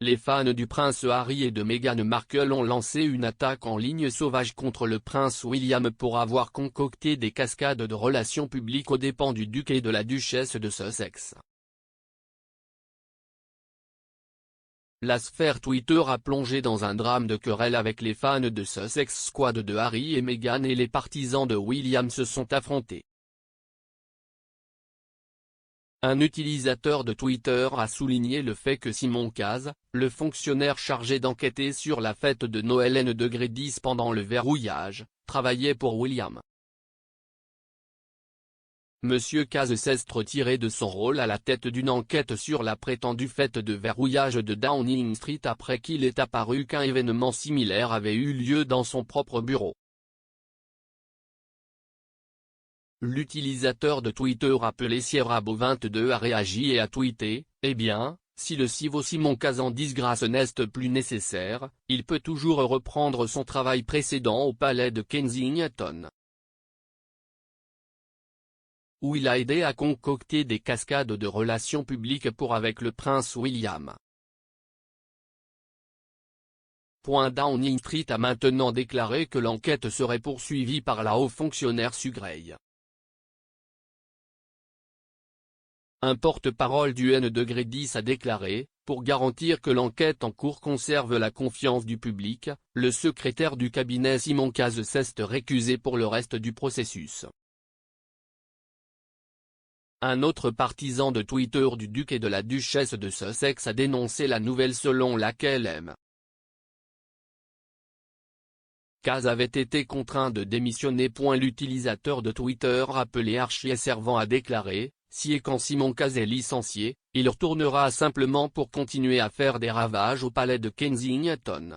les fans du prince Harry et de Meghan Markle ont lancé une attaque en ligne sauvage contre le prince William pour avoir concocté des cascades de relations publiques aux dépens du duc et de la duchesse de Sussex. La sphère Twitter a plongé dans un drame de querelle avec les fans de Sussex Squad de Harry et Meghan et les partisans de William se sont affrontés. Un utilisateur de Twitter a souligné le fait que Simon Caz, le fonctionnaire chargé d'enquêter sur la fête de Noël N°10 pendant le verrouillage, travaillait pour William. Monsieur Caz s'est retiré de son rôle à la tête d'une enquête sur la prétendue fête de verrouillage de Downing Street après qu'il est apparu qu'un événement similaire avait eu lieu dans son propre bureau. L'utilisateur de Twitter appelé Sierrabo22 a réagi et a tweeté « Eh bien, si le CIVO Simon Caz en disgrâce n'est plus nécessaire, il peut toujours reprendre son travail précédent au palais de Kensington, où il a aidé à concocter des cascades de relations publiques pour avec le prince William. » Downing Street a maintenant déclaré que l'enquête serait poursuivie par la haut fonctionnaire Sugrey. Un porte-parole du N°10 a déclaré, pour garantir que l'enquête en cours conserve la confiance du public, le secrétaire du cabinet Simon Caz s'est récusé pour le reste du processus. Un autre partisan de Twitter du duc et de la duchesse de Sussex a dénoncé la nouvelle selon laquelle M. Caz avait été contraint de démissionner. L'utilisateur de Twitter appelé Archie Servant a déclaré, si et quand Simon Caz est licencié, il retournera simplement pour continuer à faire des ravages au palais de Kensington.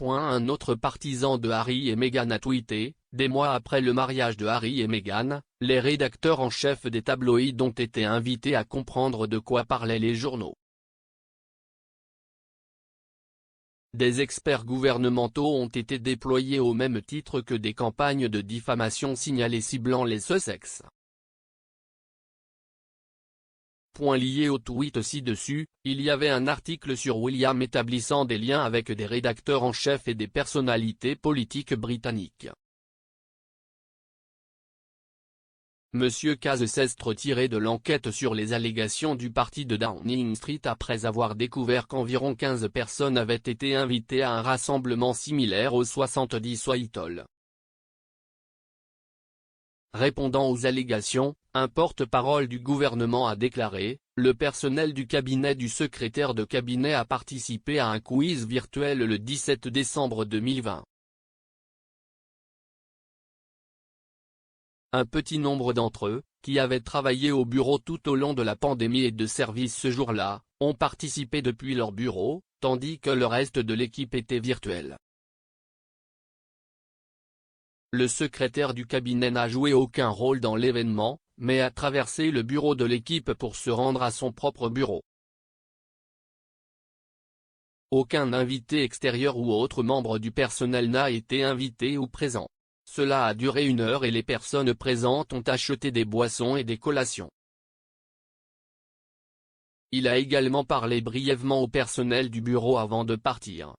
Un autre partisan de Harry et Meghan a tweeté, des mois après le mariage de Harry et Meghan, les rédacteurs en chef des tabloïds ont été invités à comprendre de quoi parlaient les journaux. Des experts gouvernementaux ont été déployés au même titre que des campagnes de diffamation signalées ciblant les Sussex. Lié au tweet ci-dessus, il y avait un article sur William établissant des liens avec des rédacteurs en chef et des personnalités politiques britanniques. Monsieur Caz s'est retiré de l'enquête sur les allégations du parti de Downing Street après avoir découvert qu'environ 15 personnes avaient été invitées à un rassemblement similaire au 70 Whitehall. Répondant aux allégations, un porte-parole du gouvernement a déclaré, le personnel du cabinet du secrétaire de cabinet a participé à un quiz virtuel le 17 décembre 2020. Un petit nombre d'entre eux, qui avaient travaillé au bureau tout au long de la pandémie et de service ce jour-là, ont participé depuis leur bureau, tandis que le reste de l'équipe était virtuel. Le secrétaire du cabinet n'a joué aucun rôle dans l'événement, mais a traversé le bureau de l'équipe pour se rendre à son propre bureau. Aucun invité extérieur ou autre membre du personnel n'a été invité ou présent. Cela a duré 1 heure et les personnes présentes ont acheté des boissons et des collations. Il a également parlé brièvement au personnel du bureau avant de partir.